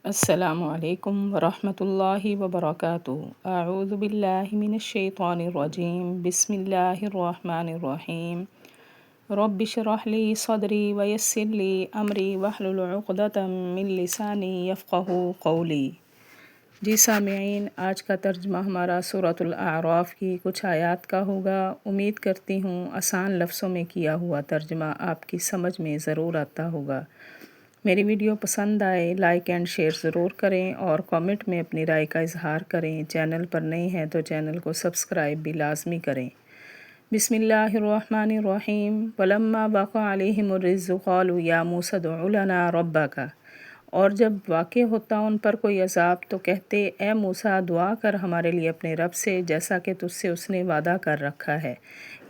السلام علیکم ورحمۃ اللہ وبرکاتہ۔ اعوذ باللہ من الشیطان الرجیم، بسم اللہ الرحمن الرحیم۔ رب اشرح لی صدری ویسر لی امری واحلل عقدۃ من لسانی یفقہوا قولی۔ جی سامعین، آج کا ترجمہ ہمارا سورۃ الاعراف کی کچھ آیات کا ہوگا۔ امید کرتی ہوں آسان لفظوں میں کیا ہوا ترجمہ آپ کی سمجھ میں ضرور آتا ہوگا۔ میری ویڈیو پسند آئے لائک اینڈ شیئر ضرور کریں اور کامنٹ میں اپنی رائے کا اظہار کریں۔ چینل پر نئے ہیں تو چینل کو سبسکرائب بھی لازمی کریں۔ بسم اللہ الرحمن الرحیم۔ وَلَمَّا وَقَعَ عَلَيْهِمُ الرِّجْزُ قَالُوا يَا مُوسَىٰ ادْعُ لَنَا رَبَّكَ۔ اور جب واقع ہوتا ان پر کوئی عذاب تو کہتے، اے موسیٰ دعا کر ہمارے لیے اپنے رب سے، جیسا کہ تجھ سے اس نے وعدہ کر رکھا ہے۔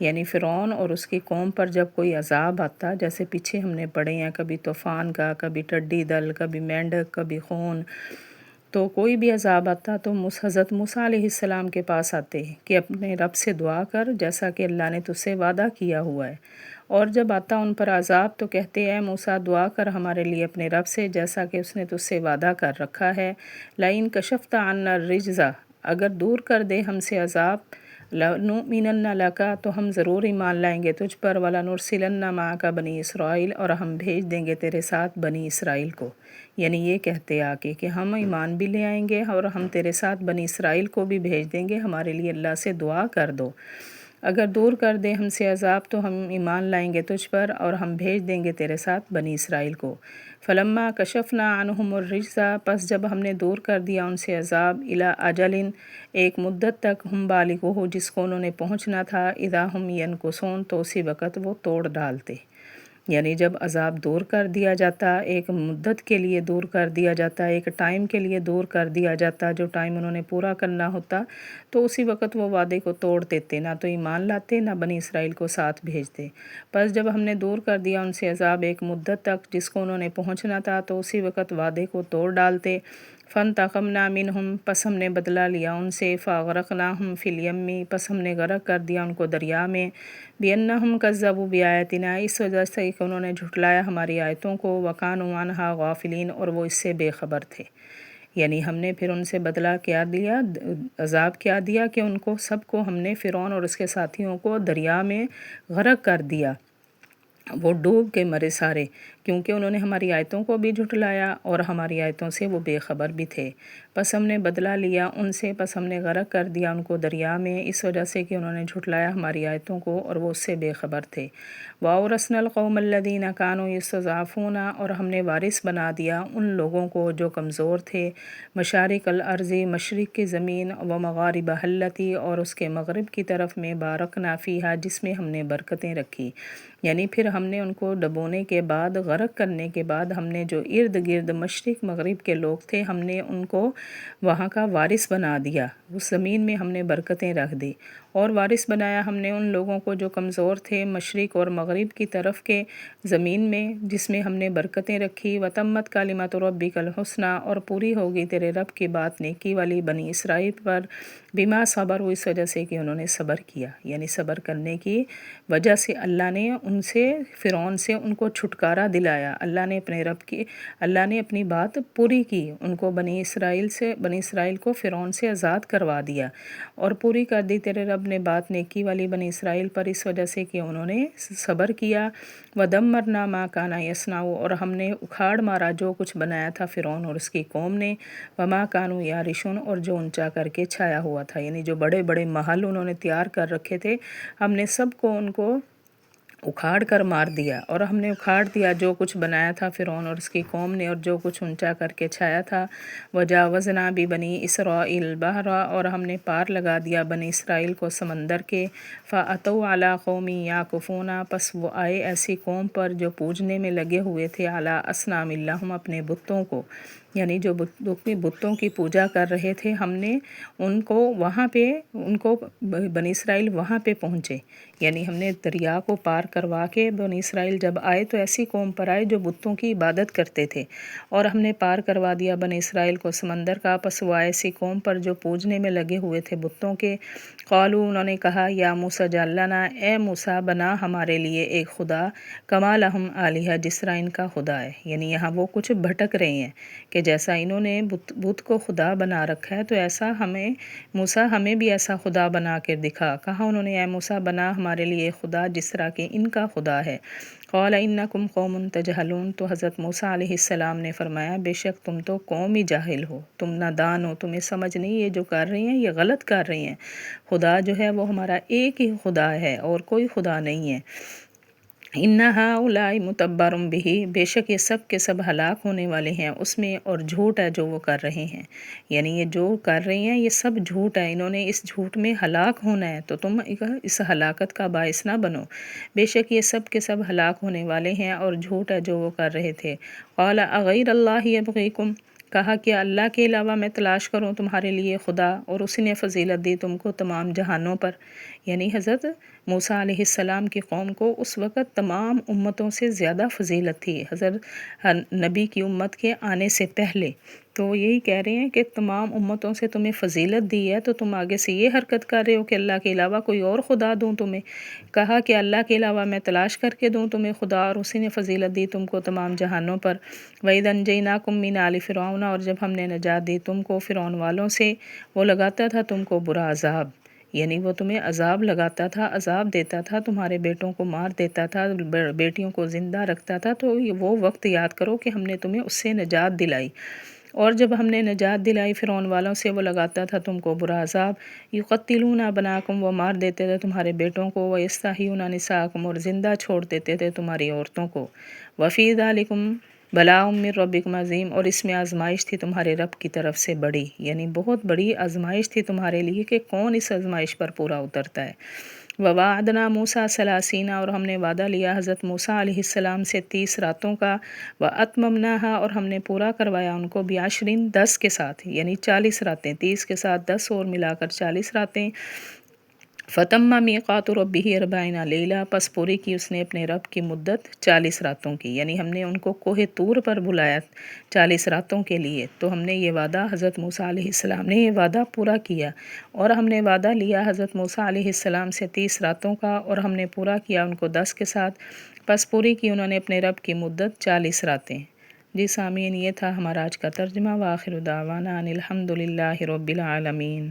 یعنی فرعون اور اس کی قوم پر جب کوئی عذاب آتا، جیسے پیچھے ہم نے پڑھے ہیں، کبھی طوفان کا، کبھی ٹڈی دل، کبھی مینڈک، کبھی خون، تو کوئی بھی عذاب آتا تو حضرت موسیٰ علیہ السلام کے پاس آتے کہ اپنے رب سے دعا کر، جیسا کہ اللہ نے تجھ سے وعدہ کیا ہوا ہے۔ اور جب آتا ان پر عذاب تو کہتے، اے موسیٰ دعا کر ہمارے لیے اپنے رب سے، جیسا کہ اس نے تجھ سے وعدہ کر رکھا ہے۔ لَئِن کَشَفْتَ عَنَّا الرِّجْزَ، اگر دور کر دے ہم سے عذاب، لَنُؤْمِنَنَّ لَكَ، تو ہم ضرور ایمان لائیں گے تجھ پر، وَلَنُرْسِلَنَّ مَعَكَ بَنِي اسرائیل، اور ہم بھیج دیں گے تیرے ساتھ بنی اسرائیل کو۔ یعنی یہ کہتے آ کے کہ ہم ایمان بھی لے آئیں گے اور ہم تیرے ساتھ بنی اسرائیل کو بھی بھیج دیں گے، ہمارے لیے اللہ سے دعا کر دو۔ اگر دور کر دے ہم سے عذاب تو ہم ایمان لائیں گے تجھ پر اور ہم بھیج دیں گے تیرے ساتھ بنی اسرائیل کو۔ فَلَمَّا كَشَفْنَا عَنْهُمُ الرِّجْزَ، پس جب ہم نے دور کر دیا ان سے عذاب، إِلَىٰ أَجَلٍ، ایک مدت تک، ہم بالغوہ، جس کو انہوں نے پہنچنا تھا، إِذَا هُمْ يَنْكُثُونَ، تو اسی وقت وہ توڑ ڈالتے۔ یعنی جب عذاب دور کر دیا جاتا، ایک مدت کے لیے دور کر دیا جاتا، ایک ٹائم کے لیے دور کر دیا جاتا، جو ٹائم انہوں نے پورا کرنا ہوتا، تو اسی وقت وہ وعدے کو توڑ دیتے، نہ تو ایمان لاتے نہ بنی اسرائیل کو ساتھ بھیجتے۔ پس جب ہم نے دور کر دیا ان سے عذاب ایک مدت تک جس کو انہوں نے پہنچنا تھا، تو اسی وقت وعدے کو توڑ ڈالتے۔ فَانْتَقَمْنَا مِنْهُمْ، پس ہم نے بدلہ لیا ان سے، فَأَغْرَقْنَاهُمْ فِي الْيَمِّ، پس ہم نے غرق کر دیا ان کو دریا میں، بِأَنَّهُمْ كَذَّبُوا بِآيَاتِنَا، اس وجہ سے کہ انہوں نے جھٹلایا ہماری آیتوں کو، وَكَانُوا عَنْهَا غَافِلِينَ، اور وہ اس سے بے خبر تھے۔ یعنی ہم نے پھر ان سے بدلہ کیا دیا، عذاب کیا دیا کہ ان کو سب کو ہم نے، فرعون اور اس کے ساتھیوں کو، دریا میں غرق کر دیا، وہ ڈوب کے مرے سارے، کیونکہ انہوں نے ہماری آیتوں کو بھی جھٹلایا اور ہماری آیتوں سے وہ بے خبر بھی تھے۔ پس ہم نے بدلہ لیا ان سے، پس ہم نے غرق کر دیا ان کو دریا میں، اس وجہ سے کہ انہوں نے جھٹلایا ہماری آیتوں کو اور وہ اس سے بے خبر تھے۔ وَأَوْرَثْنَا الْقَوْمَ الَّذِينَ كَانُوا يُسْتَضْعَفُونَ، اور ہم نے وارث بنا دیا ان لوگوں کو جو کمزور تھے، مشارق الارض، مشرق کی زمین، ومغاربها التي، اور اس کے مغرب کی طرف میں، بارکنا فیہا، جس میں ہم نے برکتیں رکھی۔ یعنی پھر ہم نے ان کو ڈبونے کے بعد، غرق کرنے کے بعد، ہم نے جو ارد گرد مشرق مغرب کے لوگ تھے، ہم نے ان کو وہاں کا وارث بنا دیا، اس زمین میں ہم نے برکتیں رکھ دی۔ اور وارث بنایا ہم نے ان لوگوں کو جو کمزور تھے، مشرق اور مغرب کی طرف کے زمین میں، جس میں ہم نے برکتیں رکھی۔ وَتَمَّتْ كَلِمَةُ رَبِّكَ الْحُسْنَىٰ، اور پوری ہوگی تیرے رب کی بات نیکی والی بنی اسرائیل پر، بما صبروا، اس وجہ سے کہ انہوں نے صبر کیا۔ یعنی صبر کرنے کی وجہ سے اللہ نے ان سے، فرعون سے، ان کو چھٹکارا دلایا، اللہ نے اپنی بات پوری کی، ان کو بنی اسرائیل کو فرعون سے آزاد کروا دیا اور پوری کر دی تیرے رب نے بات نیکی والی بنی اسرائیل پر، اس وجہ سے کہ انہوں نے صبر کیا۔ وَدَمَّرْنَا مَا كَانَ يَصْنَعُ، اور ہم نے اکھاڑ مارا جو کچھ بنایا تھا فرعون اور اس کی قوم نے، وَمَا كَانُوا يَعْرِشُونَ، اور جو اونچا کر کے چھایا ہوا تھا، یعنی جو بڑے بڑے محل انہوں نے تیار کر رکھے تھے، ہم نے سب کو ان کو اکھاڑ کر مار دیا، اور ہم نے اکھاڑ دیا جو کچھ بنایا تھا فرعون اور اس کی قوم نے اور جو کچھ اونچا کر کے چھایا تھا۔ وَجَاوَزْنَا بِبَنِي إِسْرَائِيلَ الْبَحْرَ، اور ہم نے پار لگا دیا بنی اسرائیل کو سمندر کے، فَأَتَوْا عَلَىٰ قَوْمٍ يَعْكُفُونَ، پس وہ آئے ایسی قوم پر جو پوجنے میں لگے ہوئے تھے، عَلَىٰ أَصْنَامٍ لَهُمْ، اپنے بتوں کو، یعنی جو بتوں کی پوجا کر رہے تھے، ہم نے ان کو وہاں پہ، ان کو بنی اسرائیل وہاں پہ پہنچے، یعنی ہم نے دریا کو پار کروا کے بنی اسرائیل جب آئے تو ایسی قوم پر آئے جو بتوں کی عبادت کرتے تھے، اور ہم نے پار کروا دیا بنی اسرائیل کو سمندر کا، پس وہ آئے ایسی قوم پر جو پوجنے میں لگے ہوئے تھے بتوں کے۔ قالوا، انہوں نے کہا، یا موسیٰ اجعل لنا، اے موسیٰ بنا ہمارے لیے ایک خدا، کما لہم آلہہ، جس طرح ان کا خدا ہے۔ یعنی یہاں وہ کچھ بھٹک رہے ہیں کہ جیسا انہوں نے بت کو خدا بنا رکھا ہے تو ایسا موسیٰ ہمیں بھی ایسا خدا بنا کر دکھا۔ کہا انہوں نے اے موسیٰ بنا ہمارے لیے خدا جس طرح کہ ان کا خدا ہے۔ قال انکم قوم تجہلون، تو حضرت موسیٰ علیہ السلام نے فرمایا بے شک تم تو قوم ہی جاہل ہو، تم نادان ہو، تمہیں سمجھ نہیں، یہ جو کر رہی ہیں یہ غلط کر رہی ہیں۔ خدا جو ہے وہ ہمارا ایک ہی خدا ہے اور کوئی خدا نہیں ہے۔ ان ہؤلاء متبر بہ، بے شک یہ سب کے سب ہلاک ہونے والے ہیں اس میں، اور جھوٹ ہے جو وہ کر رہے ہیں، یعنی یہ جو کر رہے ہیں یہ سب جھوٹ ہے، انہوں نے اس جھوٹ میں ہلاک ہونا ہے تو تم اس ہلاکت کا باعث نہ بنو۔ بے شک یہ سب کے سب ہلاک ہونے والے ہیں اور جھوٹ ہے جو وہ کر رہے تھے۔ قال اغیر اللہ یبغیکم، کہا کہ اللہ کے علاوہ میں تلاش کروں تمہارے لیے خدا، اور اسی نے فضیلت دی تم کو تمام جہانوں پر، یعنی حضرت موسیٰ علیہ السلام کی قوم کو اس وقت تمام امتوں سے زیادہ فضیلت تھی حضرت نبی کی امت کے آنے سے پہلے، تو وہ یہی کہہ رہے ہیں کہ تمام امتوں سے تمہیں فضیلت دی ہے تو تم آگے سے یہ حرکت کر رہے ہو کہ اللہ کے علاوہ کوئی اور خدا دوں تمہیں۔ کہا کہ اللہ کے علاوہ میں تلاش کر کے دوں تمہیں خدا، اور اسی نے فضیلت دی تم کو تمام جہانوں پر۔ وَإِذْ أَنْجَيْنَاكُمْ مِنْ آلِ فِرْعَوْنَ، اور جب ہم نے نجات دی تم کو فرعون والوں سے، وہ لگاتا تھا تم کو برا عذاب، یعنی وہ تمہیں عذاب لگاتا تھا، عذاب دیتا تھا، تمہارے بیٹوں کو مار دیتا تھا، بیٹیوں کو زندہ رکھتا تھا، تو وہ وقت یاد کرو کہ ہم نے تمہیں اس سے نجات دلائی۔ اور جب ہم نے نجات دلائی فرعون والوں سے، وہ لگاتا تھا تم کو برا عذاب۔ یقتلون ابناکم، وہ مار دیتے تھے تمہارے بیٹوں کو، ویستحیون نساءکم، اور زندہ چھوڑ دیتے تھے تمہاری عورتوں کو۔ وفی ذالکم بلاء من ربکم عظیم، اور اس میں آزمائش تھی تمہارے رب کی طرف سے بڑی، یعنی بہت بڑی آزمائش تھی تمہارے لیے کہ کون اس آزمائش پر پورا اترتا ہے۔ وَوَعَدْنَا مُوسَىٰ 30، اور ہم نے وعدہ لیا حضرت موسیٰ علیہ السلام سے 30 راتوں کا، وَأَتْمَمْنَاهَا، اور ہم نے پورا کروایا ان کو، بِعَشْرٍ 10 کے ساتھ، یعنی 40 راتیں، 30 کے ساتھ 10 اور ملا کر 40 راتیں۔ فَتَمَّ مِيقَاتُ رَبِّهِ 40 لَيْلَةً، پس پوری کی اس نے اپنے رب کی مدت 40 راتوں کی، یعنی ہم نے ان کو کوہ طور پر بلایا 40 راتوں کے لیے، تو ہم نے یہ وعدہ حضرت موسیٰ علیہ السلام نے یہ وعدہ پورا کیا، اور ہم نے وعدہ لیا حضرت موسیٰ علیہ السلام سے 30 راتوں کا، اور ہم نے پورا کیا ان کو 10 کے ساتھ، پس پوری کی انہوں نے اپنے رب کی مدت 40 راتیں۔ جی سامعین، یہ تھا ہمارا آج کا ترجمہ، وآخر دعوانا ان الحمد للہ رب العالمین۔